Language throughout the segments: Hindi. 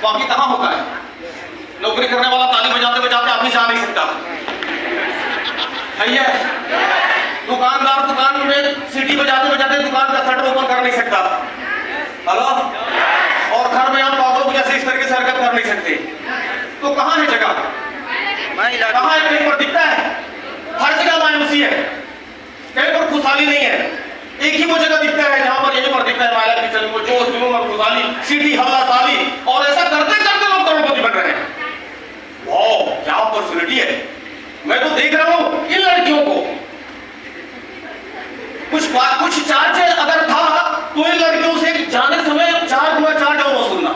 बाकी कहाँ होता है? नौकरी करने वाला ताली बजाते बजाते ऑफिस जा नहीं सकता है। दुकानदार दुकान में सीटी बजाते बजाते दुकान का शटर ओपन कर नहीं सकता। हेलो, और घर में आप पागलों को जैसे इस तरीके से हरकत कर नहीं सकते। तो कहाँ है जगह? कहाँ है? कहीं पर दिखता है? हर जगह मायूसी है, कहीं पर खुशहाली नहीं है। एक ही वो जगह दिखता है जहां पर यहीं पर दिखता है माया किचन को जोश जुनून और खुशहाली, सीटी हल्ला ताली, और ऐसा करते करते लोग करोड़पति बन रहे हैं। वाह, क्या अपॉर्चुनिटी है। मैं तो देख रहा हूं इन लड़कियों को, कुछ चार्ज अगर था तो इन लड़कियों से जाने समय 4 गुना 4 डाउन वसूलना,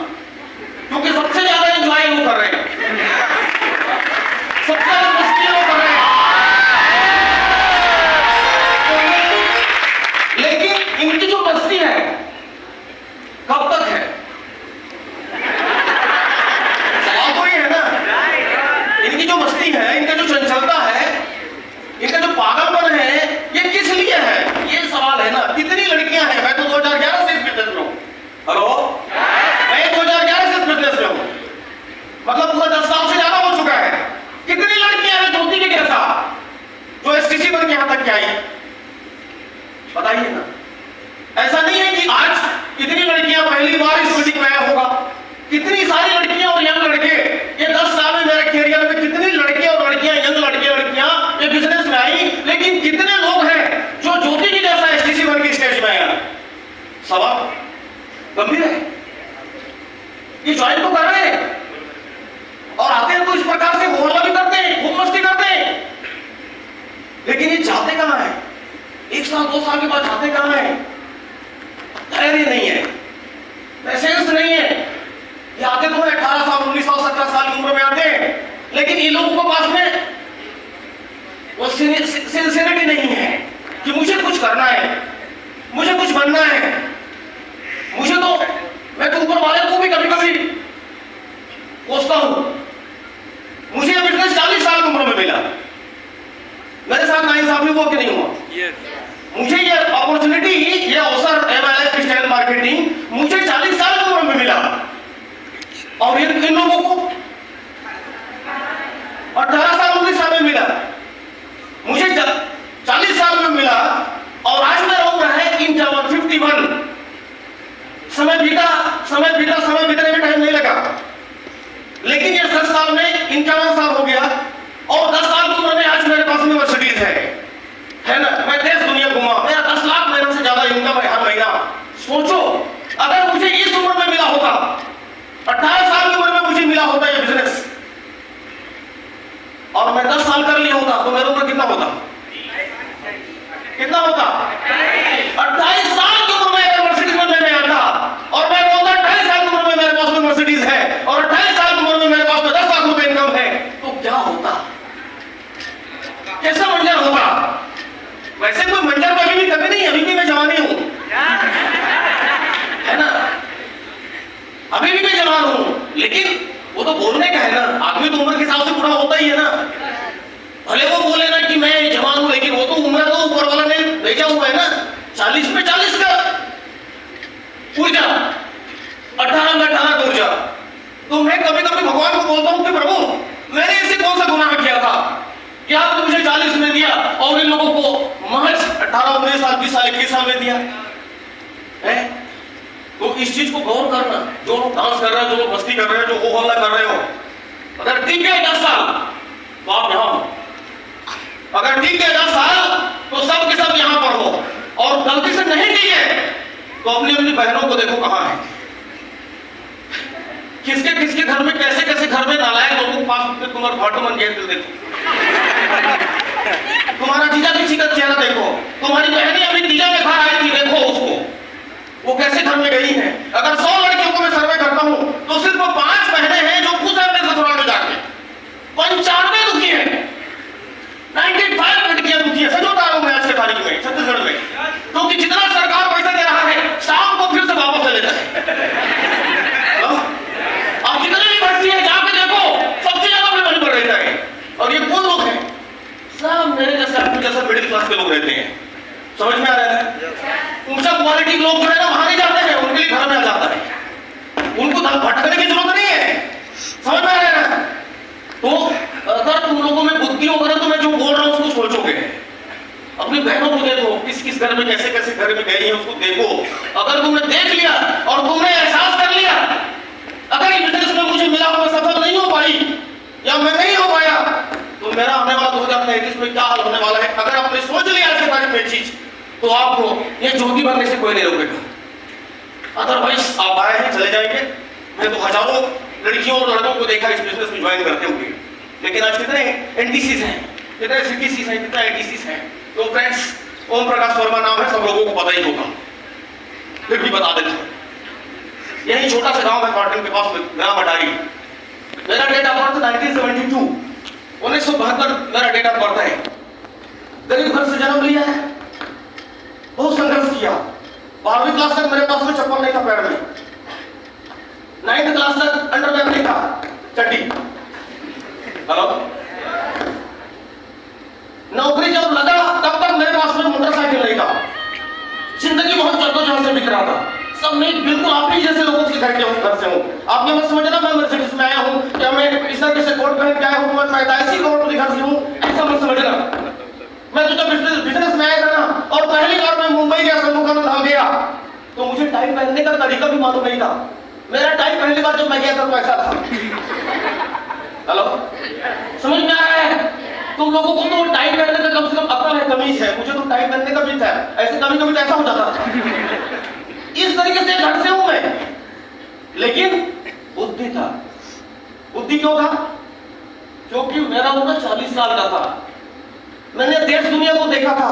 क्योंकि सबसे ज्यादा एंजॉय वो कर रहे हैं, सबसे ज्यादा मस्ती वो कर रहे हैं। लेकिन इनकी जो मस्ती है कब तक है? सवाल तो ये है ना, इनकी जो मस्ती है, इनका जो चंचलता है, इनका जो पागलपन है, ये किस लिए है? ये सवाल है ना। कितनी लड़कियां हैं? मैं तो 2011 से इस बिजनेस में हूं। हेलो, मैं 2011 से इस बिजनेस में हूं, मतलब पूरा 10 साल से ज्यादा हो चुका है। कितनी लड़कियां हैं ज्योति के जैसा जो एसटीसी बन के यहां तक क्या आई? बताइए ना। ऐसा नहीं है कि आज इतनी लड़कियां पहली बार इस मीटिंग में आया होगा। कितनी सारी लड़कियां और यंग लड़के, ये 10 साल में मेरे कैरियर में कितनी लड़कियां और लड़कियां, यंग लड़कियां ये बिजनेस में आई, लेकिन कितने लोग हैं जो ज्योति की जैसा एसटीसी बन के स्टेज में आया? सवाल गंभीर है। ये ज्वाइन तो कर रहे हैं और आते हैं तो इस प्रकार से होला भी करते हैं, खूब मस्ती करते हैं, लेकिन ये चाहते कहां है? 1 साल 2 साल के बाद चाहते कहां है? धैर्य नहीं है, पेशेंस नहीं है। ये आते तो 18 साल 19 साल 17 साल की उम्र में आते हैं, लेकिन इन लोगों के पास में वो सिंसियरिटी नहीं है कि मुझे कुछ करना है, मुझे कुछ बनना है, मुझे तो, मैं तो ऊपर वाले को भी कभी कभी कोसता हूं। मुझे ये बिजनेस 40 साल की उम्र में मिला, मेरे साथ नाइंसाफी हुआ कि नहीं हुआ? मुझे ये अपॉर्चुनिटी, ये अवसर MLS स्टाइल मार्केटिंग मुझे 40 साल की उम्र में मिला, और इन लोगों को 18 साल 19 साल में मिला, मुझे 40 साल में मिला, और आज मेरा उम्र है 51। समय बीतने में टाइम नहीं लगा, लेकिन ये 10 साल में 51 साल हो गया, और 10 साल की उम्र में आज मेरे पास में मर्सिडीज है ना। मैं देश दुनिया घुमा, मेरा 10 लाख महीने से ज्यादा इनकम है हर महीना। सोचो, अगर मुझे इस उम्र में मिला होता, 18 साल की उम्र में मुझे मिला होता ये बिजनेस, और मैं 10 साल कर लिया होता, तो मेरा उम्र कितना होता? 28 साल की उम्र में मर्सिडीज में मैं आता, और मैं बोलता 28 साल की उम्र में मेरे पास में मर्सिडीज है, और 28 साल की उम्र में मेरे पास में 10 लाख रुपए इनकम है, तो क्या होता? कैसा मंजर होगा? वैसे कोई मंजर तो अभी भी कभी नहीं, अभी भी मैं जवानी हूं, है ना, अभी भी मैं जवान हूं, लेकिन वो तो बोलने का है ना। आदमी तो उम्र के हिसाब से पूरा होता ही है ना। भले वो बोले ना कि मैं जवान हूं, लेकिन वो तो उम्र तो ऊपर वाला ने भेजा हुआ है ना। 40 में 40 का ऊर्जा, 18 में 18 का ऊर्जा। तो मैं कभी कभी भगवान को बोलता हूं कि प्रभु, मैंने ऐसे कौन सा गुनाह किया था कि आपने मुझे 40 में दिया और इन लोगों को महज 18 19 साल 20 साल 21 साल में दिया है? तो इस चीज को गौर करना। जो लोग डांस कर रहे हैं, जो लोग मस्ती कर रहे हैं, जो हो हल्ला कर रहे हो, अगर ठीक है 10 साल तो आप यहां हो, अगर ठीक है 10 साल तो सब के सब यहां पर हो, और गलती से नहीं ठीक है तो अपनी अपनी बहनों को देखो कहां है। किसके किसके घर में, कैसे कैसे घर में नालायक लोगों के पास तुम्हारा फोटो मन गया, देखो तुम्हारा जीजा किसी का चेहरा देखो, तुम्हारी बहनें अपनी जीजा के घर आई थी, देखो उसको, वो कैसे घर में गई है। अगर 100 लड़कियों को मैं सर्वे करता हूं तो सिर्फ 5 बहनें हैं जो खुश है अपने ससुराल में जाके, 95 दुखी है, 95 लड़कियां दुखी है। सच बता रहा हूं मैं आज के तारीख में छत्तीसगढ़ में, क्योंकि जितना सरकार पैसा दे रहा है शाम को फिर से वापस ले लेता है। आप जितने भी भर्ती है जाके देखो, सबसे ज्यादा अपने वहीं पर रहता है, और ये कौन लोग हैं? सब मेरे जैसे आपके जैसा मिडिल क्लास के लोग रहते हैं। समझ में आ रहा है? ऊंचा क्वालिटी लोग जो है ना वहां नहीं जाते हैं, उनके लिए घर में आ जाता है, उनको भटकने की जरूरत नहीं है। समझ में आ रहा है? तो अगर तुम लोगों में बुद्धि होगा तो मैं जो बोल रहा हूं उसको सोचोगे। अपनी बहनों को देखो, किस किस घर में कैसे कैसे घर में गई है उसको देखो। अगर तुमने देख लिया और तुमने एहसास कर लिया अगर ये बिजनेस में मुझे मिला और मैं सफल नहीं हो पाई या मैं नहीं हो पाया तो मेरा आने वाला 2033 में क्या हाल होने वाला है। अगर आपने सोच लिया इसके बारे में चीज तो आपको ये ज्योति बनने से कोई नहीं रोकेगा। अदरवाइज आप आए हैं चले जाएंगे। मैं तो हजारों लड़कियों और लड़कों को देखा इस बिजनेस में ज्वाइन करते हुए, लेकिन आज कितने एनटीसीज हैं, कितने सीटीसीज हैं, कितने आईटीसीज हैं। तो फ्रेंड्स, ओम प्रकाश वर्मा नाम है, सब लोगों को पता ही होगा, फिर भी बता देते हैं। यही छोटा सा गांव है कॉटन के पास में, ग्राम अटारी। मेरा डेट ऑफ बर्थ 1972, 1972 मेरा डेट ऑफ बर्थ है। गरीब घर से जन्म लिया है, बहुत संघर्ष किया। 12वीं क्लास तक मेरे पास में चप्पल नहीं था पैर में, 9th क्लास तक अंडरवेयर नहीं था, चड्डी। हेलो, नौकरी जब लगा तब तक मेरे पास में मोटरसाइकिल नहीं था। जिंदगी बहुत जद्दोजहद से बीत रहा था। सब मैं बिल्कुल आप ही जैसे लोगों से घर से हूँ। आप ये मत समझना मैं मर्सिडीज में आया हूँ या मैं इस तरह से कोट पहन के आया हूँ, मैं पैदाइशी तौर पर घर से हूँ, ऐसा मत समझना। मैं तो जब बिजनेस में आया था ना और पहली बार मैं मुंबई गया, संभोगानंद गया, तो मुझे टाई पहनने का तरीका भी मालूम नहीं था। मेरा टाई पहली बार जब मैं गया था तो ऐसा था। हेलो, समझ में आ रहा है? तुम लोगों को तो टाई पहनने का कम से कम अक्ल है, तमीज है। मुझे तो टाई पहनने का भी था, ऐसे कभी कभी ऐसा हो जाता था। इस तरीके से घर से हूं मैं, लेकिन बुद्धि था। बुद्धि क्यों था? क्योंकि मेरा उम्र 40 साल का था। मैंने देश दुनिया को देखा था,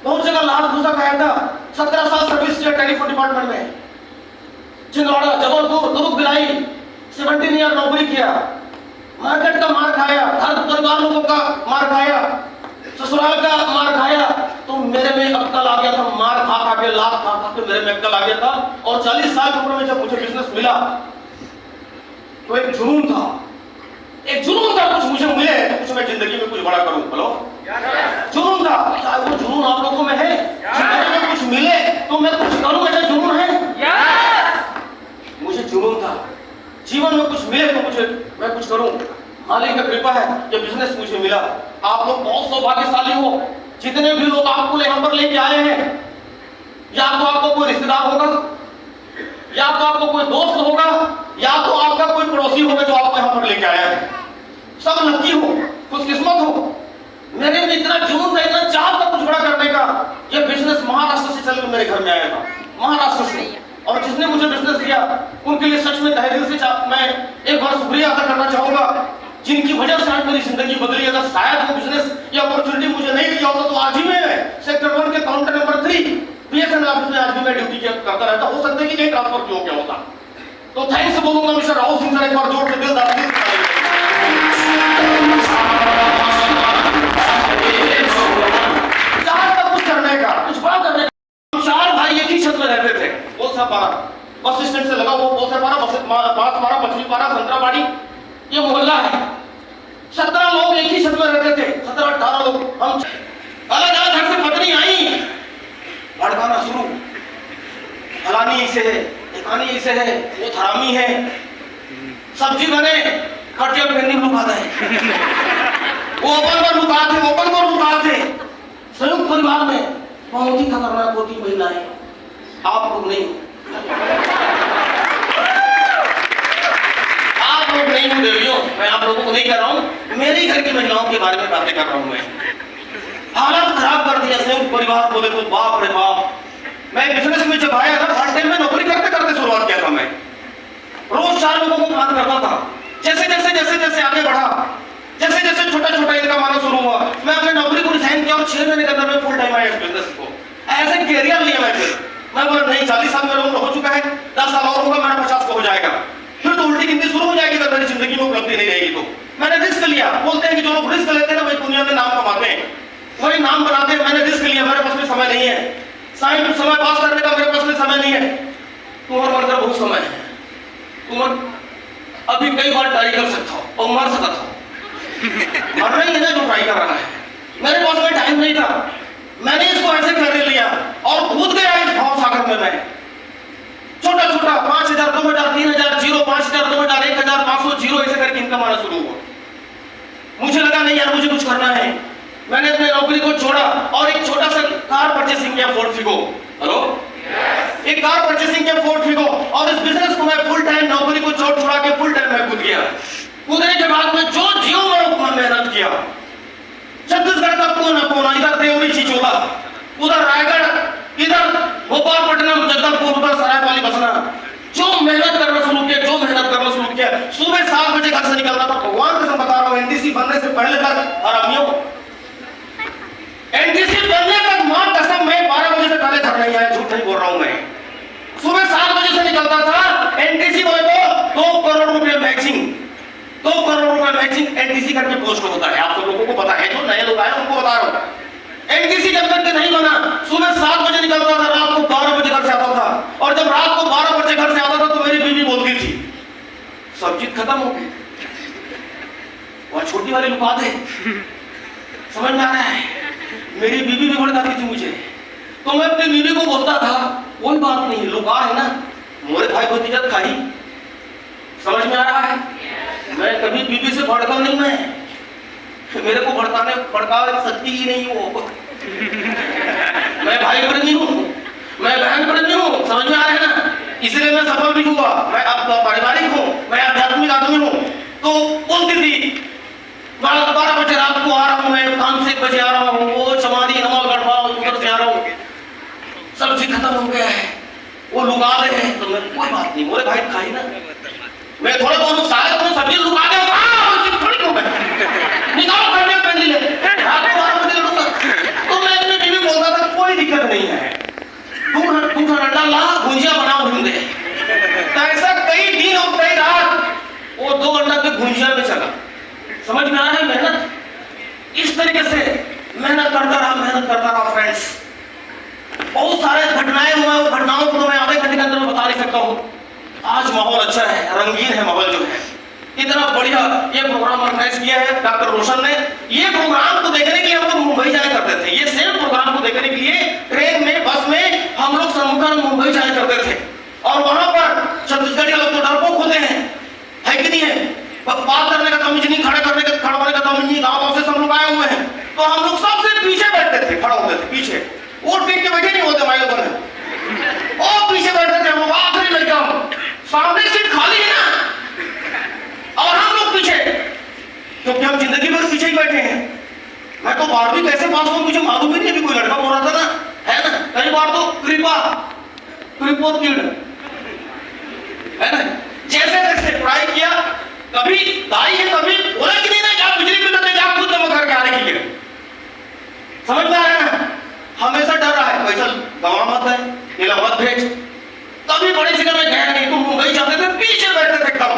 बहुत जगह लाल भूसा खाया था। 17 साल सर्विस किया टेलीफोन डिपार्टमेंट में, छिंदवाड़ा, जबलपुर, दुर्ग, भिलाई, 17 ईयर नौकरी किया। मार्केट का मार खाया, घर परिवार लोगों का मार खाया, ससुराल का मार खाया। तो मेरे में अक्ल आ गया था, मार खा खा के, लात खा खा के मेरे में अक्ल आ गया था। और 40 साल की उम्र में जब मुझे बिजनेस मिला तो एक जुनून था, एक जुनून था, कुछ मुझे मिले, कुछ मैं जिंदगी में कुछ बड़ा करूं। बोलो, जुनून था। क्या वो जुनून आप लोगों में है? जिंदगी में कुछ मिले तो मैं कुछ करूं, ऐसा जुनून है? मुझे जुनून था, जीवन में कुछ मिले तो मैं कुछ करूं। मालिक का कृपा है ये बिजनेस मुझे मिला। आप लोग बहुत सौभाग्यशाली हो, जितने भी लोग आपको यहाँ पर लेके आए हैं। या तो आपको कोई रिश्तेदार होगा, या तो आपको कोई दोस्त होगा, या तो आपका कोई पड़ोसी होगा जो आपको यहाँ पर लेके आया है। सब लकी हो, खुशकिस्मत हो। मेरे में इतना जुनून था, इतना चाह था कुछ बड़ा करने का। ये बिजनेस महाराष्ट्र से चल के मेरे घर में आया था, महाराष्ट्र से। और जिसने मुझे बिजनेस दिया उनके लिए सच में तहे दिल से मैं एक बार शुक्रिया अदा करना चाहूंगा, जिनकी वजह से आज मेरी जिंदगी बदली। अगर शायद वो बिजनेस या अपॉर्चुनिटी मुझे नहीं दिया होता तो आज ही मैं सेक्टर 1 के काउंटर नंबर 3 बीएसएनएल ऑफिस में आज भी मैं ड्यूटी करता रहता। हो सकता है कि कहीं ट्रांसफर क्यों क्या होता। तो थैंक्स बोलूंगा मिस्टर राहुल सिंह सर, एक बार जोर से दिलदार कुछ करने का, कुछ बड़ा करने का। 4 भाई एक ही छत में रहते थे। वो सब बस स्टैंड से लगा वो पास मारा मछली पारा संतराबाड़ी, ये मोहल्ला है। 17 लोग एक ही छत में रहते थे, 17-18 लोग। हम अलग अलग घर से पत्नी आई, भड़काना शुरू, फलानी ऐसे है, एकानी ऐसे है, वो हरामी है। सब्जी बने, खटिया पे नहीं लुका है, वो ओपन पर लुका थे। संयुक्त परिवार में बहुत ही खतरनाक होती महिलाएं, आप लोग नहीं, आप लोग नहीं हो देवियों। मैं आप लोगों को नहीं कह रहा हूं, मेरे घर की महिलाओं के बारे में बातें कर रहा हूं। मैं हालत खराब कर दिया संयुक्त परिवार बोले तो, बाप रे बाप। मैं बिजनेस में जब आया ना, पार्ट टाइम में नौकरी करते करते शुरुआत किया था। मैं रोज 4 लोगों को काम करता था। जैसे आगे बढ़ा, जैसे छोटा इनका माना शुरू हुआ, मैं अपनी नौकरी को रिजाइन किया और 6 महीने के अंदर मैं फुल टाइम आया इस बिजनेस को। ऐसे कैरियर लिया मैं बोला नहीं, 40 साल मेरा उम्र हो चुका है, 10 साल और होगा, मेरा 50 को हो जाएगा। फिर तो उल्टी गिनती शुरू हो जाएगी अगर मेरी जिंदगी में उपलब्धि नहीं रहेगी। तो मैंने रिस्क लिया। बोलते हैं कि जो लोग रिस्क लेते हैं ना वही दुनिया में नाम कमाते हैं, वही नाम बनाते हैं। मैंने रिस्क लिया, मेरे पास में समय नहीं है, समय पास करने का मेरे पास में समय नहीं है। तुम्हारे मरकर बहुत समय है, तुम अभी कई बार ट्राई कर सकता हो और मर सकता हो। मरना ही है ना जो ट्राई कर रहा है। मेरे पास में टाइम नहीं था, मैंने इसको ऐसे कर लिया और कूद गया इस भाव सागर में। मैं छोटा छोटा 5,000, 2,000, 3,000, 0, 5,000, 2,000, 1,000, 500, 0 ऐसे करके इनकम आना शुरू हुआ। मुझे लगा नहीं यार मुझे कुछ करना है, मैंने अपने नौकरी को छोड़ा और एक छोटा सा कार परचेसिंग किया, फोर्ड फिगो। हेलो, एक कार परचेसिंग किया, फोर्ड फिगो, और इस बिजनेस को मैं फुल टाइम नौकरी को छोड़ छुड़ा के फुल टाइम में कूद गया। कूदने के बाद में जो जियो में मेहनत किया, छत्तीसगढ़ का कोना कोना, इधर देवरी चिचोला, उधर रायगढ़, इधर भोपालपट्टनम, जगदलपुर, उधर सरायपाली बसना, जो मेहनत करना शुरू किया, जो मेहनत करना शुरू किया। सुबह 7 बजे घर से निकलता था, भगवान कसम बता रहा हूँ, एनटीसी बनने से पहले तक हरामियों, एनटीसी बनने तक मां कसम मैं 12 बजे से पहले घर नहीं आया, झूठ नहीं बोल रहा हूं मैं। सुबह 7 बजे से निकलता था, एनटीसी बोले तो 2 करोड़ रुपए मैचिंग, 2 करोड़ रुपए मैचिंग एनटीसी करके पोस्ट होता है। आप सब लोगों को पता है, जो नए लोग आए उनको बता रहा हूं। एनटीसी जब तक नहीं बना, सुबह 7 बजे निकलता था, रात को 12 बजे घर से आता था, और जब रात को 12 बजे घर से आता था तो मेरी बीवी बोलती थी सब चीज खत्म हो गई, वह छोटी वाली लुका दे। समझ में आ रहा है? मेरी बीवी भी भड़काती थी मुझे, तो मैं अपनी बीवी को बोलता था कोई बात नहीं, लुका है ना, मोरे भाई को इज्जत खाई। समझ में आ रहा है? मैं कभी बीवी से भड़का नहीं, मैं मेरे को भड़का सकती ही नहीं वो। मैं भाई प्रेमी हूँ, मैं बहन प्रेमी हूँ, समझ में आ रहा है ना? इसलिए मैं सफल भी हुआ, मैं अब पारिवारिक हूँ, मैं आध्यात्मिक आदमी हूँ। तो बोलती थी 12 बजे रात को आ रहा हूँ, मैं काम से 1 बजे आ रहा हूँ, वो चमारी नवा गढ़वा उधर से आ रहा हूँ, सब चीज खत्म हो गया है, वो लुका रहे हैं। तो मैं कोई बात नहीं, मोरे भाई खाई ना, मैं थोड़ा बहुत सारे तो सभी लुका दे, थोड़ी क्यों निकालो करने पेंसिल रात को 12 बजे लूंगा। तो मैं अपनी बीवी बोलता था कोई दिक्कत नहीं है, तू ठंडा ला, भुजिया बनाओ हिंदे। ऐसा कई दिन और कई रात वो 2 घंटा के भुजिया में चला। समझ में आ रहा है? मेहनत इस तरीके से मेहनत करता रहा फ्रेंड्स। बहुत सारे घटनाएं हुए, वो घटनाओं को तो मैं आधे घंटे के अंदर बता नहीं सकता हूँ। आज माहौल अच्छा है, रंगीन है माहौल जो है, इतना बढ़िया ये प्रोग्राम ऑर्गेनाइज किया है डॉक्टर रोशन ने। ये प्रोग्राम को देखने के लिए हम लोग मुंबई जाया करते थे, ये सेम प्रोग्राम को देखने के लिए ट्रेन में, बस में हम लोग सम्मुखन मुंबई जाया करते थे। और वहां पर छत्तीसगढ़ी लोग तो डरपोक होते हैं, है कि नहीं है? बात करने का तमीज नहीं, खड़े होने का तमीज नहीं, गाँव से सब लोग आए हुए हैं, तो हम लोग सबसे पीछे बैठते थे, खड़ा होते थे पीछे, वो टीक के बैठे नहीं होते भाई लोगों ने, और पीछे बैठते थे, वो आखिरी लड़का, सामने सीट खाली है ना, और हम लोग पीछे, क्योंकि हम जिंदगी भर पीछे ही बैठे हैं। मैं तो 12वीं कैसे पास हुआ मुझे मालूम ही नहीं, अभी कोई लड़का बोल रहा था ना, है ना, कई बार तो है ना, जैसे जैसे पढ़ाई किया, कभी दाई है, कभी बोला कि नहीं ना, क्या बिजली बिल देते जा खुद जमा करके आने के लिए। समझ में आ रहा है ना? हमेशा डर रहा है, पैसा गवा मत है, ये मत भेज। कभी बड़ी जगह में गया नहीं, तुम मुंबई जाते थे, पीछे बैठते थे एकदम,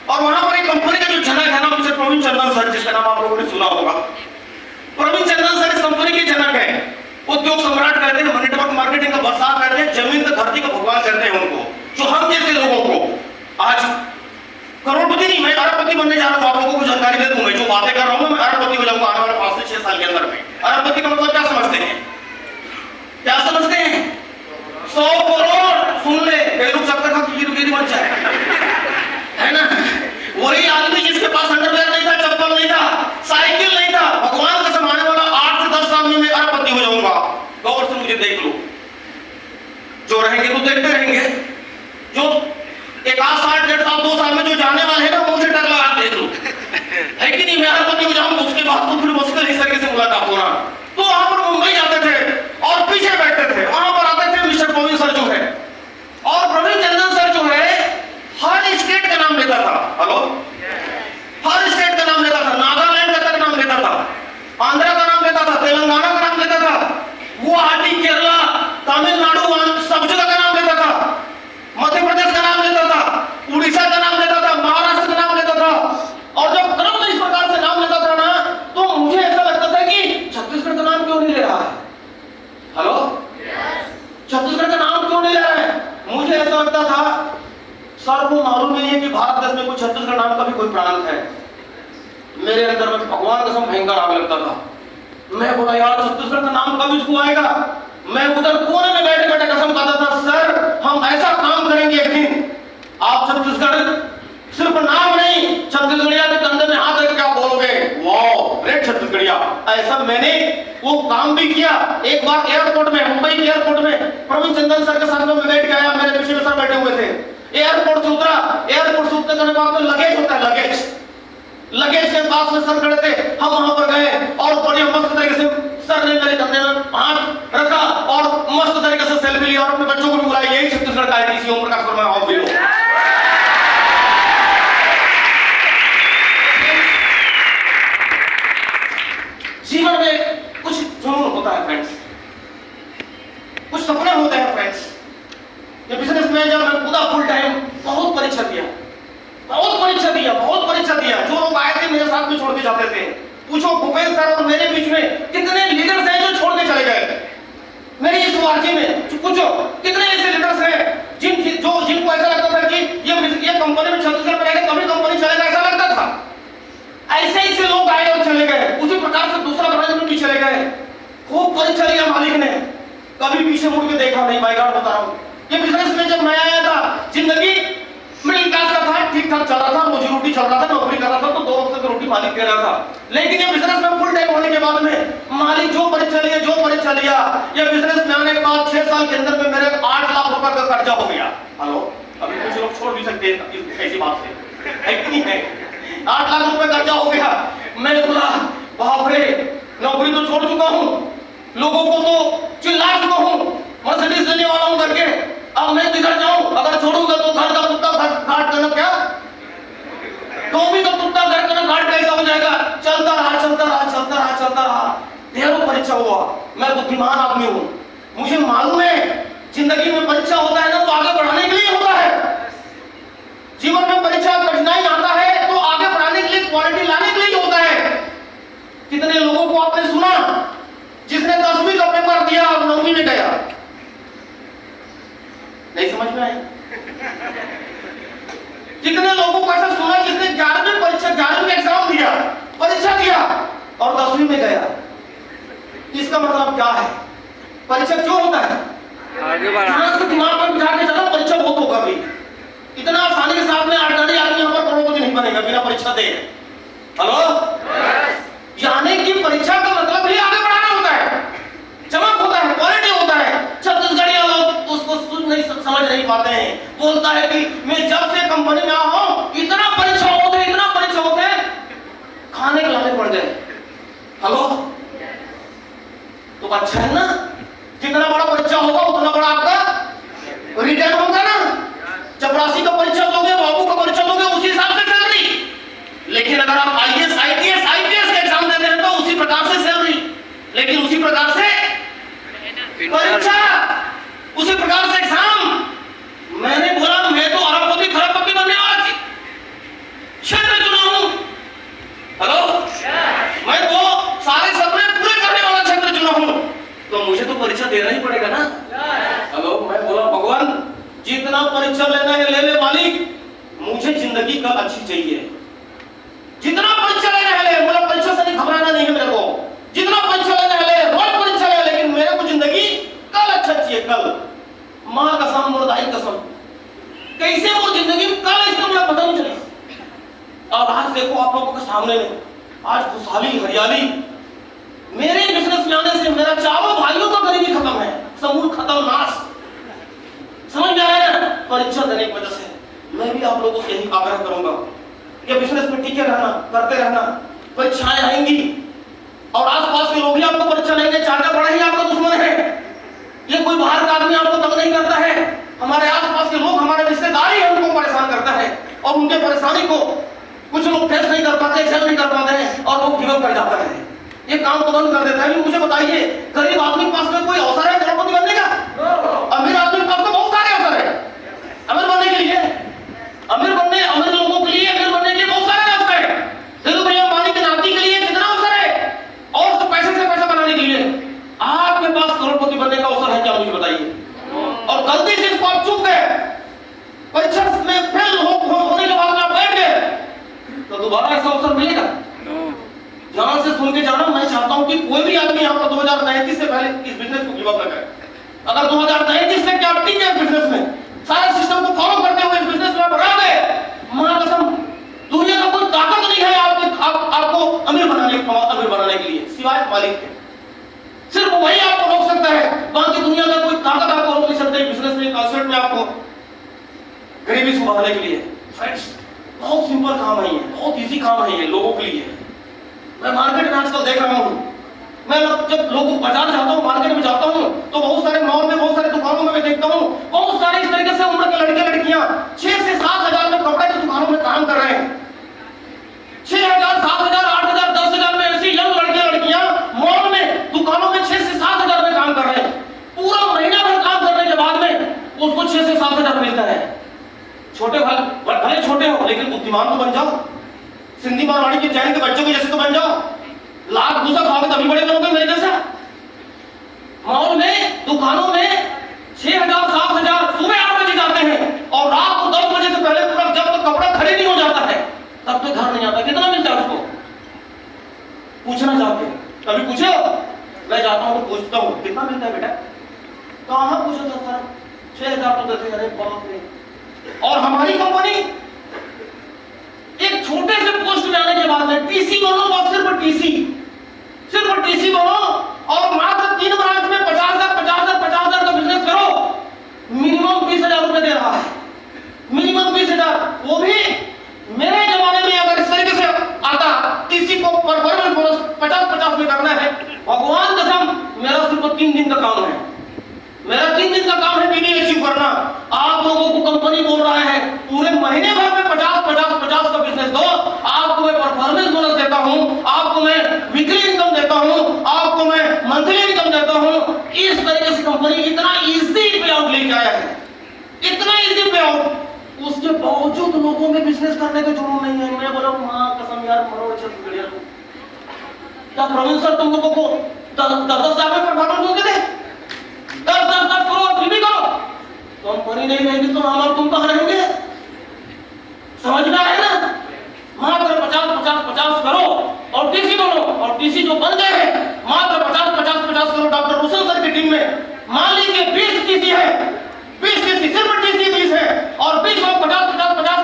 और वहां पर एक कंपनी का जो जनक है ना, मिस्टर प्रवीण चंदन सर, जिसका नाम आप लोगों ने सुना होगा। प्रवीण चंदन सर इस कंपनी के जनक है, उद्योग सम्राट कहते हैं, नेटवर्क मार्केटिंग का बादशाह कहते हैं, जमीन का धरती का भगवान कहते हैं उनको, जो हम जैसे लोगों को आज करोड़पति नहीं, मैं अरबपति बनने जा रहा हूँ। आप लोगों को जानकारी दे दूं, मैं जो बातें कर रहा हूँ मैं अरबपति हो जाऊंगा आने वाले 5 से 6 साल के अंदर में। अरबपति का मतलब क्या समझते हैं? क्या समझते हैं? 100 करोड़ सुन ले, कई लोग चक्कर खा के गिर बन जाए, है ना? वही आदमी जिसके पास अंडरवेयर नहीं था, चप्पल नहीं था, साइकिल नहीं था, भगवान का समाने वाला 8 से 10 साल में मैं अरबपति हो जाऊंगा। गौर से मुझे देख लो, जो रहेंगे तो देखते रहेंगे, जो 1 साल 1.5 साल 2 साल में जो जाने वाले हैं ना, मुझे डर लगा, देख लो, है कि नहीं? मैं अरबपति हो जाऊंगा, उसके बाद तो फिर मुश्किल इस तरीके से मुलाकात होना। तो वहां पर मुंबई जाते थे और पीछे बैठते थे, वहां पर आते थे मिस्टर प्रवीण सर जो है, और प्रवीण चंदन सर जो है हर स्टेट का नाम लेता था। हेलो, हर स्टेट का नाम लेता था, नागालैंड का नाम लेता था, आंध्रा का नाम लेता था, तेलंगाना का नाम लेता था, गुवाहाटी, केरला, तमिलनाडु, सब जगह का नाम लेता था, मध्य प्रदेश का नाम लेता था, उड़ीसा का नाम लेता था, महाराष्ट्र का नाम लेता था। और जब क्रम इस प्रकार से नाम लेता था ना, तो मुझे ऐसा लगता था कि छत्तीसगढ़ का नाम क्यों नहीं ले रहा है? हेलो, छत्तीसगढ़ का नाम क्यों नहीं ले रहा है? मुझे ऐसा लगता था सर वो मालूम नहीं है कि भारत देश में कोई छत्तीसगढ़ नाम का भी कोई प्रांत है। मेरे अंदर में भगवान कसम भयंकर आग लगता था। मैं बोला यार छत्तीसगढ़ का नाम कब इसको आएगा? मैं उधर कोने में बैठे बैठे कसम खाता था, सर हम ऐसा काम करेंगे एक दिन, आप छत्तीसगढ़ सिर्फ नाम नहीं, छत्तीसगढ़िया के कंधे में हाथ रख के आप बोलोगे वाओ ग्रेट छत्तीसगढ़िया। ऐसा मैंने वो काम भी किया। एक बार एयरपोर्ट में, मुंबई के एयरपोर्ट में प्रवीण चंदन सर के साथ में बैठ गया, मेरे पीछे में सर बैठे हुए थे। एयरपोर्ट से उतरा, एयरपोर्ट से उतरने के बाद लगेज होता है, लगेज के पास में सर खड़े थे, हम वहां पर गए और बड़े मस्त तरीके से सर ने मेरे कंधे में हाथ रखा और मस्त तरीके से सेल्फी लिया और अपने बच्चों को भी बुलाया। यही छत्तीसगढ़ का है, ओम प्रकाश वर्मा आओ भी जीवन में कुछ जुनून होता है फ्रेंड्स, कुछ सपने होते हैं फ्रेंड्स। ये बिजनेस में जब मैं पूरा फुल टाइम बहुत परीक्षा दिया, जो लोग आए थे मेरे साथ में छोड़ के जाते थे। पूछो भूपेंद्र सर और मेरे बीच में कितने लीडर्स हैं जो छोड़ के चले गए मेरी इस वार्जी में। पूछो कितने ऐसे लीडर्स हैं जिनको ऐसा लगता था कि ये कंपनी में छत्तीसगढ़ में रहेगा कभी कंपनी चलेगा, ऐसा लगता था। ऐसे लोग आए और चले गए, उसी प्रकार से दूसरा ब्रांच में भी चले गए। खूब परीक्षा लिया मालिक ने, कभी पीछे मुड़ के देखा नहीं। बाईगाड़ बता रहा हूँ, ये बिजनेस में जब मैं आया था, जिंदगी मिडिल क्लास का था, ठीक ठाक चल रहा था, रोजी रोटी चल रहा था, नौकरी कर रहा था, तो 2 वक्त की रोटी मालिक दे रहा था। लेकिन ये बिजनेस में फुल टाइम होने के बाद में मालिक जो परीक्षा लिया, ये बिजनेस में आने के बाद 6 साल के अंदर में मेरे 8 लाख रुपए का कर्जा हो गया। हेलो, अभी कुछ लोग छोड़ भी सकते हैं ऐसी बात से, है कि नहीं है? 8 लाख रुपए कर्जा हो गया। मैं बोला बाप रे, नौकरी तो छोड़ चुका हूँ, लोगों को तो चिल्ला चुका हूँ, मर्सिडीज लेने वाला हूँ करके, अब मैं किधर जाऊं? अगर छोड़ूंगा तो घर का कुत्ता घाट करना, क्या धोबी का कुत्ता घर करना घाट कैसा हो जाएगा? चलता रहा। ढेरों परीक्षा हुआ। मैं बुद्धिमान आदमी हूं, मुझे मालूम है जिंदगी में परीक्षा होता है ना तो आगे बढ़ाने के लिए होता है। जीवन में परीक्षा कठिनाई आता है तो आगे बढ़ाने के लिए, क्वालिटी लाने के लिए होता है। कितने लोगों को आपने सुना जिसने 10वीं का पेपर दिया और 9वीं में गया? नहीं समझ में आया? कितने लोगों को ऐसा सुना जिसने 11वीं का एग्जाम दिया, परीक्षा दिया और 10वीं में गया? इसका मतलब क्या है? परीक्षा क्यों होता है? आगे बढ़ाना। दिमाग में बिठा के चला परीक्षा बहुत होगा भी। इतना आसानी के साथ में 8 आदमी यहाँ पर करोड़पति नहीं बनेगा बिना परीक्षा दे। हेलो, यानी कि परीक्षा का मतलब ही आगे बढ़ाना होता है, चमक होता है, क्वालिटी होता है। छत्तीसगढ़िया लोग उसको समझ नहीं पाते हैं। बोलता है कि मैं जब से कंपनी में आया हूं इतना परीक्षा होते खाने के लाने पड़ गए। हेलो, तो अच्छा है ना, जितना बड़ा परीक्षा होगा उतना बड़ा आपका रिटर्न होगा ना। चपरासी का परीक्षा दोगे, बाबू का परीक्षा दोगे, उसी हिसाब से सैलरी। लेकिन अगर आप IAS IPS का एग्जाम देते हैं तो उसी प्रकार से सैलरी, लेकिन उसी प्रकार से परीक्षा, उसी प्रकार से एग्जाम। मैंने बोला मैं तो अरबपति खरबपति बनने वाला क्षेत्र चुना हूं। हेलो, मैं तो सारे सपने पूरे करने वाला क्षेत्र चुना हूं, तो मुझे तो परीक्षा देना ही पड़ेगा ना। हेलो, मैं बोला भगवान जितना परीक्षा लेना है ले ले मालिक, मुझे जिंदगी कल अच्छी चाहिए। जितना परीक्षा लेना है ले, मुझे परीक्षा से नहीं घबराना नहीं है मेरे को। जितना परीक्षा लेना है ले, रोज परीक्षा ले, लेकिन मेरे को जिंदगी कल अच्छा चाहिए। कल मां कसम, मुर्दाई कसम, कैसे वो जिंदगी कल इसका मुझे पता नहीं चला। और आज देखो आप लोगों के सामने में आज खुशहाली, हरियाली। मेरे बिजनेस में आने से मेरा चारों भाइयों का गरीबी खत्म है, समूह खत्म, नाश। समझ में आया ना? परीक्षा देने की वजह से मैं भी आप लोगों से यही आग्रह करूंगा, ये बिजनेस में टिके रहना, करते रहना। परीक्षाएं आएंगी और आसपास के लोग ही आपको परीक्षा लेंगे, चाचा बड़ा ही आपका दुश्मन है। ये कोई बाहर का आदमी आपको तंग नहीं करता है, हमारे आसपास के लोग, हमारे रिश्तेदार ही उनको परेशान करता है और उनके परेशानी को कुछ लोग फेस नहीं कर पाते, झेल नहीं कर पाते हैं और वो गिव अप कर जाता है, ये काम को बंद कर देता है। मुझे बताइए, गरीब आदमी के पास में कोई अवसर है करोड़पति बनने का? अमीर आदमी के पास में बहुत सारे अवसर है अमीर बनने के लिए, अमीर लोगों के लिए अमीर बनने के लिए बहुत सारे अवसर है। धीरू भैया अंबानी के नाती के लिए कितना अवसर है, और तो पैसे से पैसा बनाने के लिए। आपके पास करोड़पति बनने का अवसर है क्या, मुझे बताइए? और गलती से इसको आप चूक गए, परीक्षा में फेल होने के बाद में आप बैठ गए, तो दोबारा ऐसा अवसर मिलेगा? ध्यान से सुन के जाना। मैं चाहता हूं कि कोई भी आदमी यहाँ पर 2039 से पहले इस बिजनेस को गिव अप न करे। अगर 2033 तक आप टिक गए बिजनेस में, सारे सिस्टम को फॉलो करते हुए इस बिजनेस में बढ़ा गए, मां कसम दुनिया का कोई ताकत नहीं है आपको अमीर बनाने के लिए सिवाय मालिक के। सिर्फ वही आपको रोक सकता है, बाकी दुनिया का कोई ताकत आपको रोक नहीं सकता बिजनेस में, कॉन्सेप्ट में आपको गरीबी से उबारने के लिए। फ्रेंड्स, बहुत सिंपल काम है ये, बहुत इजी काम है ये लोगों के लिए। मैं मार्केट में आजकल देख रहा हूँ, मैं जब लोगों बाजार जाता हूँ, मार्केट में जाता हूँ, तो बहुत सारे मॉल में, बहुत सारे दुकानों में मैं देखता हूँ, बहुत सारे इस तरीके से उम्र के लड़के लड़कियां 6 से 7 हजार में कपड़े की दुकानों में काम कर रहे हैं। 6,000, 7,000, 8,000, 10,000 में ऐसी यंग लड़के लड़कियां मॉल में, दुकानों में 6 से 7 हजार में काम कर रहे हैं। पूरा महीना भर काम करने के बाद में उसको 6 से 7 हजार मिलता है। छोटे भले छोटे हो, लेकिन बुद्धिमान तो बन जाओ, सिंधी मारवाड़ी के जैन के बच्चों के जैसे तो बन जाओ। लाख घुसा खाओगे तभी बड़े बनोगे मेरे जैसा। मॉल में, दुकानों में 6,000, 7,000 सुबह 8 बजे जाते हैं और रात को 10 बजे से पहले पूरा जब तक कपड़ा खरीद नहीं हो जाता है तब तक घर नहीं आता। कितना मिलता है उसको? पूछना चाहते कभी पूछे? मैं जाता हूँ तो पूछता हूँ कितना मिलता है बेटा? कहाँ पूछा था सर? 6,000 तो देते। अरे बाप रे। और हमारी कंपनी एक छोटे से पोस्ट में आने के बाद में टीसी बनो, बस सिर्फ टीसी बनो और मात्र 3 ब्रांच में 50,000 का बिजनेस करो। मिनिमम 20,000 रुपए दे रहा है, मिनिमम 20,000। वो भी मेरे जमाने में अगर इस तरीके से आता टीसी को परफॉर्मेंस बोनस 50-50 में करना है, भगवान कसम मेरा सिर्फ 3 दिन का काम है। मेरा 3 दिन का काम है बीडी अचीव करना। आप लोगों को कंपनी बोल रहा है पूरे महीने भर में 50 का बिजनेस दो, आपको मैं परफॉर्मेंस बोनस देता हूं, आपको मैं वीकली इनकम देता हूं, आपको मैं मंथली इनकम देता हूं। इस तरीके से कंपनी इतना इजी पे आउट लेके आया है, इतना इजी पे आउट। उसके बावजूद लोगों में बिजनेस करने का जुनून नहीं है। मैं बोला मां कसम यार, मरो चल गया। क्या प्रवीण सर तुम लोगों को 10 लाख में परफॉर्मेंस दोगे? 10 करोड़ फिर भी करो, कंपनी नहीं रहेगी तो हम और तुम कहां रहेंगे? समझना है ना? मात्र 50 करो और टीसी बनो। और टीसी जो बन गए हैं मात्र 50 करो। डॉक्टर रुसल सर की टीम में मान लीजिए 20 टीसी है, 20 टीसी सिर्फ टीसी 20 है और 20 लोग 50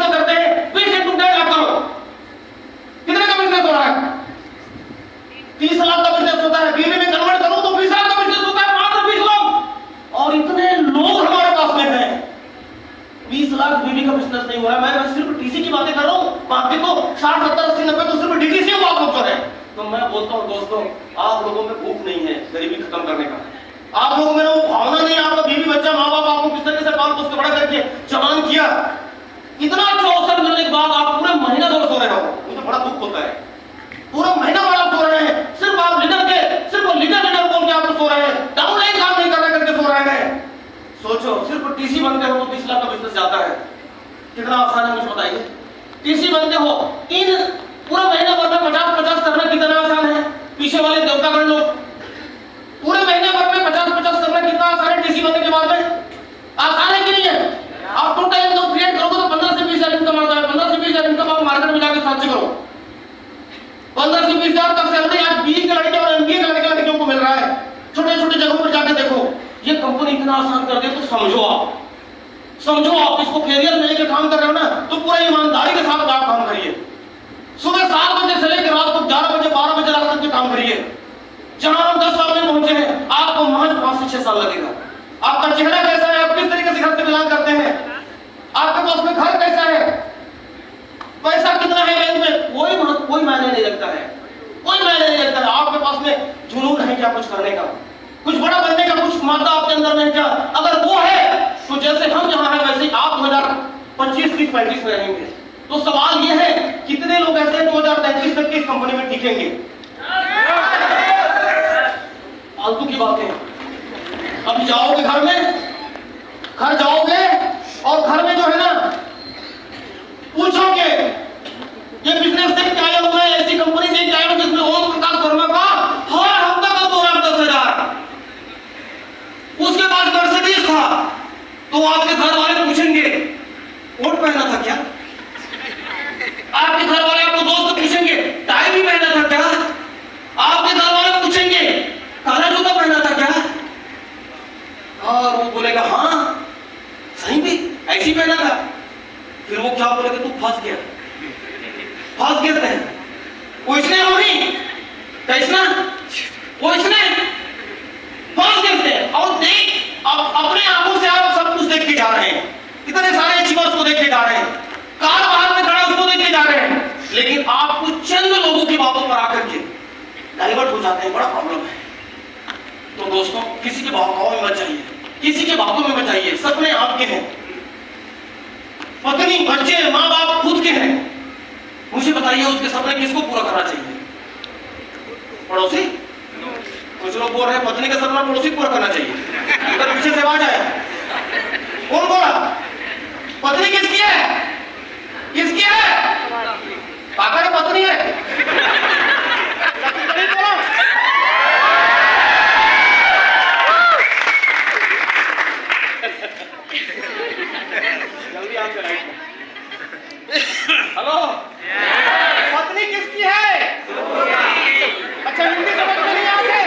का करते हैं। 20 × 1.5 लाख करो, कितने का बिजनेस हो रहा है? 30 लाख का बिजनेस होता है। बीवी में कन्वर्ट करो तो 20 लाख का बिजनेस होता है, मात्र 20 लोग। और इतने लोग हमारे पास में हैं, 20 लाख बीवी का बिजनेस नहीं हुआ है। मैं सिर्फ टीसी की बातें कर रहा हूं, बाकी तो 60, 70, 80, 90 तो सिर्फ डीटीसी वाला ऊपर है। तो मैं बोलता हूं दोस्तों, आप लोगों में भूख नहीं है गरीबी खत्म करने का, आप लोगों में वो भावना नहीं। आपका बीवी बच्चा, माँ बाप आपको किस तरीके से पाल पोस के बड़ा करके जवान किया, इतना अच्छा अवसर मिलने के बाद आप पूरे महीना भर सो रहे हो, मुझे बड़ा दुख होता है। पूरा महीना भर आप सो रहे हैं, सिर्फ आप लीडर बोल के आप सो रहे हैं, डाउनलाइन काम नहीं करने करके सो रहे हैं। सोचो सिर्फ टीसी बनते हो तो 20 लाख का बिजनेस जाता है। कितना आसान है मुझे बताइए? टीसी बनते हो, इन पूरा महीना भर में 50 करना कितना आसान है? पीछे वाले देवतागण लोग पूरे महीने भर में 50 करना कितना आसान है? टीसी बनने के बाद में आसान है कि नहीं है? आप टोटल इनकम क्रिएट करोगे तो 15 से 20 हजार इनकम आता है। 15 से 20 हजार इनकम आप मार्केट में जाकर सर्च करो, 15 से 20 हजार का सैलरी आज बीई के लड़के और एमबीए के लड़कियों को मिल रहा है। छोटे छोटे जगहों पर जाकर देखो, ये कंपनी इतना आसान कर दे तो समझो आप इसको कैरियर में लेके काम कर रहे हो ना, तो पूरा ईमानदारी के साथ आप काम करिए। सुबह 7 बजे से लेकर रात को 11 बजे 12 बजे रात तक के काम करिए। जहां हम 10 साल में पहुंचे हैं, आपको महज 5 से 6 साल लगेगा। आपका चेहरा कैसा है, आप किस तरीके से घर से बिलोंग करते हैं, आपके पास में घर कैसा है, पैसा कितना है बैंक में, कोई मायने नहीं रखता है, कोई मायने नहीं रखता है। आपके पास में जुनून है क्या कुछ करने का, कुछ बड़ा बनने का, कुछ मादा आपके अंदर में क्या? अगर वो है तो जैसे हम जहां हैं वैसे आप 2025-35 में रहेंगे। तो सवाल ये है कितने लोग ऐसे 2033 तक की इस कंपनी में टिकेंगे? फालतू की बातें। अभी जाओगे घर जाओगे और घर में जो है ना पूछोगे ये बिजनेस देख के आया हुआ है, ऐसी कंपनी देख के आया हूं जिसमें ओम प्रकाश वर्मा का हर हफ्ता का 2,10,000, उसके बाद मर्सिडीज था। तो आपके घर वाले पूछेंगे कोट पहना था क्या? आपके घर वाले आपको दोस्त पूछेंगे टाई भी पहना था क्या? आपके घर वाले पूछेंगे काला जूता पहना था क्या? और वो बोलेगा हाँ सही में ऐसी पहना था। फिर वो क्या बोलेगा, तू फंस गया है। वो इसने नहीं कैसना, वो इसने फंस गए। और देख अब अपने आंखों से आप सब कुछ देख के जा रहे हैं, इतने सारे अचीवर्स को देख के जा रहे हैं, कार बाहर में खड़ा उसको देख के जा रहे हैं, लेकिन आप कुछ चंद लोगों की बातों पर आकर के डाइवर्ट हो जाते हैं। बड़ा प्रॉब्लम है। तो दोस्तों, किसी के बहकाव में मत जाइए, किसी के बातों में मत जाइए। सपने आपके हैं, पत्नी बच्चे माँ बाप खुद के हैं। मुझे बताइए उसके सपने किसको पूरा करना चाहिए? पड़ोसी? कुछ लोग बोल रहे हैं पत्नी का सपना पड़ोसी पूरा करना चाहिए। उधर पीछे से आवाज आया, कौन बोला? पत्नी किसकी है? किसकी है? काका की पत्नी है। जल्दी आप हेलो, पत्नी किसकी है? अच्छा, हिंदी समझ में नहीं आते?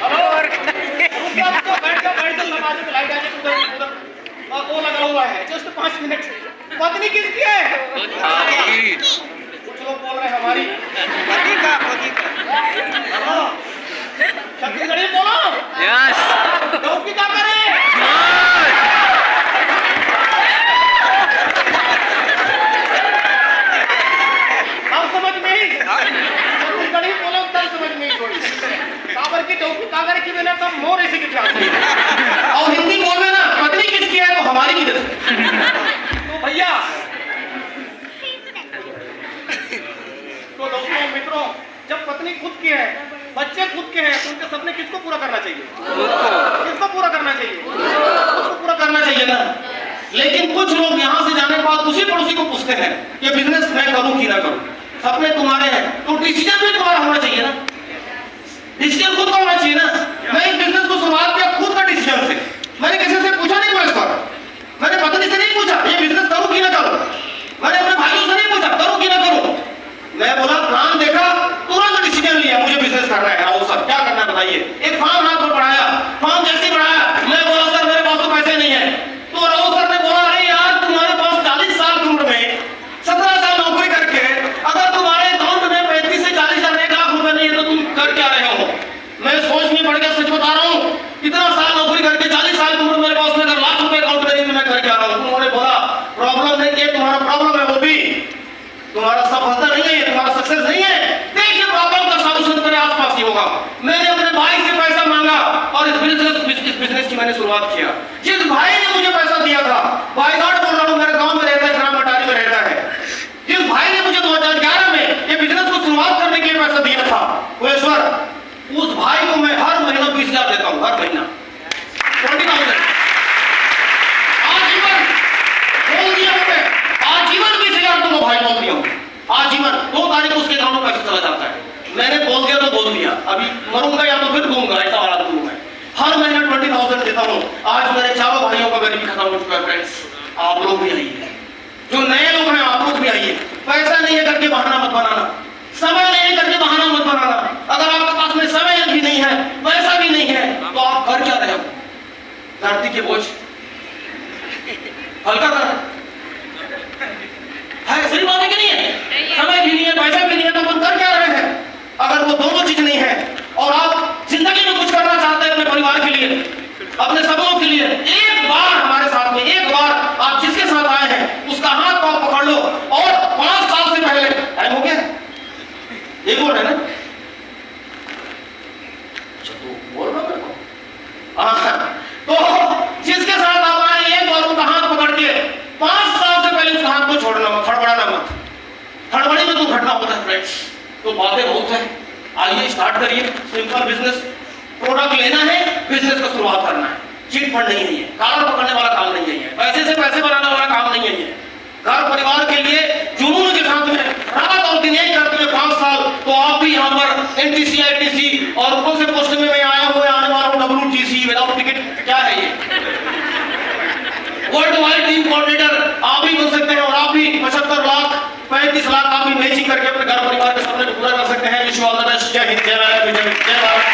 हेलो, बैठ जाओ नमाज में लाइट आने उधर वो लगा हुआ है, जस्ट 5 मिनट। पत्नी किसकी है? कुछ लोग बोल रहे हैं हमारी। हेलो, छत्तीसगढ़ी बोलो। यस। डॉक्टर क्या करे? कागर की बिना तो मोर ऐसे की और हिंदी बोल में ना पत्नी किसकी है तो हमारी किधर। तो भैया, तो दोस्तों मित्रों, जब पत्नी खुद की है, बच्चे खुद के हैं, तो उनके सपने किसको पूरा करना चाहिए? किसको पूरा करना चाहिए? उसको पूरा करना चाहिए ना। लेकिन कुछ लोग यहाँ से जाने के बाद उसी पड़ोसी को पूछते हैं कि बिजनेस मैं करूँ कि ना करूँ। सपने तुम्हारे हैं तो डिसीजन भी तुम्हारा होना चाहिए ना। डिसीजन खुद का होना चाहिए ना। मैं इस बिजनेस को शुरुआत किया खुद का डिसीजन से। मैंने किसी से पूछा नहीं इस पर, मैंने पत्नी से नहीं पूछा ये बिजनेस करूं कि ना करूं, मैंने अपने भाइयों से नहीं पूछा करूं कि ना करूं। मैं बोला प्लान देखा, तुरंत डिसीजन लिया मुझे बिजनेस करना है। आओ सर क्या करना है बताइए। एक फॉर्म हाथ में बढ़ाया, फॉर्म जैसे बढ़ाया मैं बोला सर मेरे पास तो पैसे नहीं है। तो राव सर ने बोला अरे यार तुम्हारे पास 40 साल की उम्र में 17 साल नौकरी करके अगर तुम्हारे अकाउंट में 35 से 40 हजार 1 लाख रुपए नहीं है तो तुम कर क्या रहे हो? मैं सोच नहीं पड़ गया, सच बता रहा हूँ। इतना साल नौकरी करके 40 साल की उम्र मेरे पास में अगर लाख रुपए अकाउंट में नहीं तो मैं कर क्या रहा हूँ? उन्होंने बोला प्रॉब्लम नहीं है, तुम्हारा प्रॉब्लम है वो भी, तुम्हारा सफलता नहीं है, तुम्हारा सक्सेस नहीं है। देखिए प्रॉब्लम का सॉल्यूशन मेरे आसपास ही होगा। मैंने अपने भाई से पैसा मांगा और इस बिजनेस की मैंने शुरुआत किया। जिस भाई ने मुझे पैसा दिया था, भाई गॉड बोल रहा हूँ, मेरे गांव में रहता है, ग्राम अटारी में रहता है। जिस भाई ने मुझे 2011 में ये बिजनेस को शुरुआत करने के लिए पैसा दिया था, वो ईश्वर, उस भाई को मैं हर महीना 20,000 देता हूँ, हर महीना 20,000। आजीवन बोल दिया मैंने, आजीवन 20,000 तुमको भाई बोल दिया हूँ। आजीवन 2 तारीख को उसके गांव में पैसा चला जाता है। मैंने बोल दिया तो बोल दिया, अभी मरूंगा या तो फिर दूंगा, ऐसा वाला दूंगा। मैं हर महीना 20,000 देता हूँ। आज मेरे चारों भाइयों का गरीबी खत्म हो चुका है। फ्रेंड्स, आप लोग भी आइए, जो नए लोग हैं आप लोग भी आइए। पैसा नहीं है करके बहाना मत बनाना, समय नहीं है करके बहाना मत बनाना। अगर आपके पास में समय भी नहीं है, पैसा भी नहीं है, तो आप कर क्या रहे हो? धरती के बोझ हल्का कर है, सही बात है कि नहीं है? समय भी नहीं है, पैसा भी नहीं है, तो अपन कर क्या रहे हैं? अगर वो दोनों चीज नहीं है और आप जिंदगी में कुछ करना चाहते हैं अपने परिवार के लिए, अपने सपनों के लिए, एक बार हमारे साथ में, एक बार आप जिसके साथ आए हैं उसका हाथ पांव पकड़ लो और 5 साल से पहले, टाइम हो गया ये बोल रहे ना, तो बोल रहा मेरे को। तो जिसके साथ आप आए एक बार उनका हाथ पकड़ के 5 साल से पहले उसका हाथ को छोड़ना मत, हड़बड़ाना मत। हड़बड़ी में तो घटना होता है फ्रेंड्स। तो बातें बहुत है, आइए स्टार्ट करिए। सिंपल बिजनेस, प्रोडक्ट लेना है, बिजनेस का शुरुआत करना है। चीट फंड नहीं है, काला पकड़ने वाला काम नहीं है, पैसे से पैसे बनाने वाला काम नहीं है। घर परिवार के लिए जुनून के साथ में रात और दिन एक करते हुए 5 साल, तो आप भी यहाँ पर NTC ITC और ऊपर से पोस्ट में मैं आया हुआ आने वाला हूँ WTC विदाउट टिकट, क्या है ये वर्ल्ड वाइड टीम कोऑर्डिनेटर आप भी बन सकते हैं। और आप भी 75 लाख 35 लाख आप भी मैचिंग करके अपने घर परिवार के सपने को पूरा कर सकते हैं। Wish you all the best. जय हिंद, जय भारत, जय भारत, जय भारत।